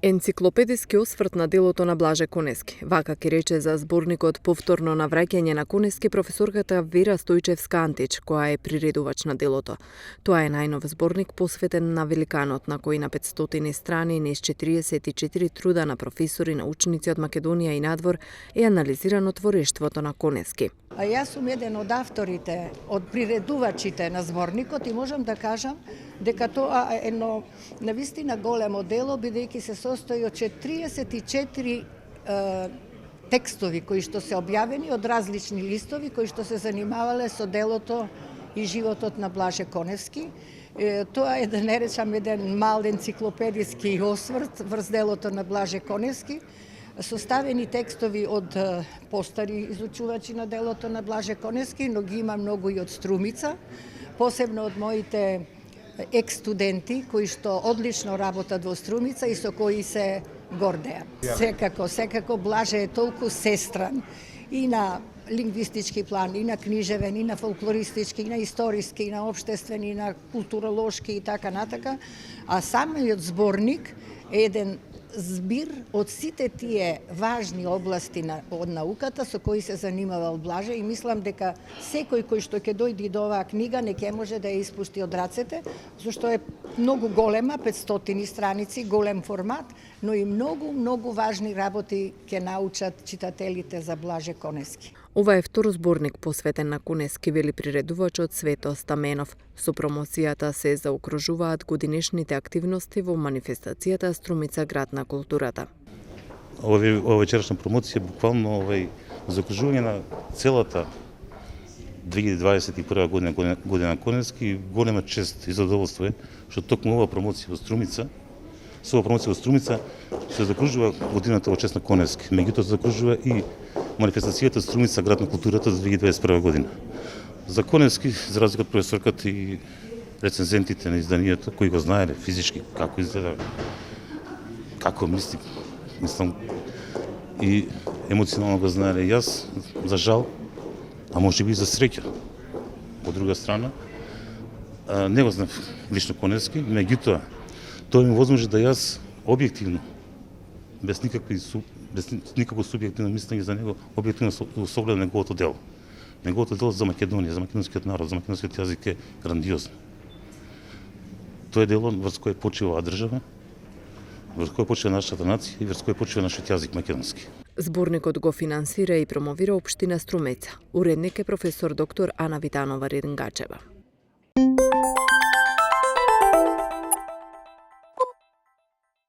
Енциклопедиски осврт на делото на Блаже Конески. Вака ки рече за зборникот Повторно навраќање на Конески професорката Вера Стојчевска-Антич, која е приредувач на делото. Тоа е најнов зборник посветен на великанот, на кој на 500 страни низ 44 труда на професори, научници од Македонија и надвор е анализирано творештвото на Конески. А јас сум еден од авторите, од приредувачите на зборникот и можам да кажам дека тоа е едно навистина големо дело, бидејќи се состои од 44 текстови кои што се објавени од различни листови кои што се занимавале со делото и животот на Блаже Коневски. Тоа е, да не речам, еден мал енциклопедиски осврт врз делото на Блаже Коневски, составени текстови од постари изучувачи на делото на Блаже Коневски, но ги има многу и од Струмица, посебно од моите екс-студенти кои што одлично работат во Струмица и со кои се гордеам. Секако Блаже е толку сестран и на лингвистички план, и на книжевен, и на фолклористички, и на историски, и на обштествен, и на културолошки и така натака, а самиот зборник е еден збир од сите тие важни области од науката со кои се занимавал Блаже и мислам дека секој кој што ќе дојде до оваа книга не ќе може да ја испушти од рацете, зашто е многу голема, 500 страници, голем формат, но и многу важни работи ќе научат читателите за Блаже Конески. Ова е втор зборник посветен на Конески, вели приредувачот Свето Стаменов. Со промоцијата се заокружуваат годинешните активности во манифестацијата Струмица град на културата. Ова вечерашна промоција буквално заокружување на целата 2021 година Конески, голема чест и задоволство е што токму ова промоција во Струмица, се закружува годината во чест на Конески. Меѓутоа се закружува и манифестацијата Струмица град на културата за 2021 година. За Конески, за разлика од професорката и рецензентите на изданието, кои го знаеле физички како изгледа, како мислам и емоционално го знаеле и јас, за жал, а може би за среќа. Од друга страна, не го знам лично Конески, меѓутоа тоа ми возможи да јас објективно, без никакво субјективно мислење за него, објективно согледам неговото дело. Неговото дело за Македонија, за македонскиот народ, за македонскиот јазик е грандиозно. Тоа е дело врз кое почива држава, врз кое почива нашата нација и врз кое почива нашиот јазик македонски. Зборникот го финансира и промовира општина Струмица. Уредник е професор доктор Ана Витанова Рингачева.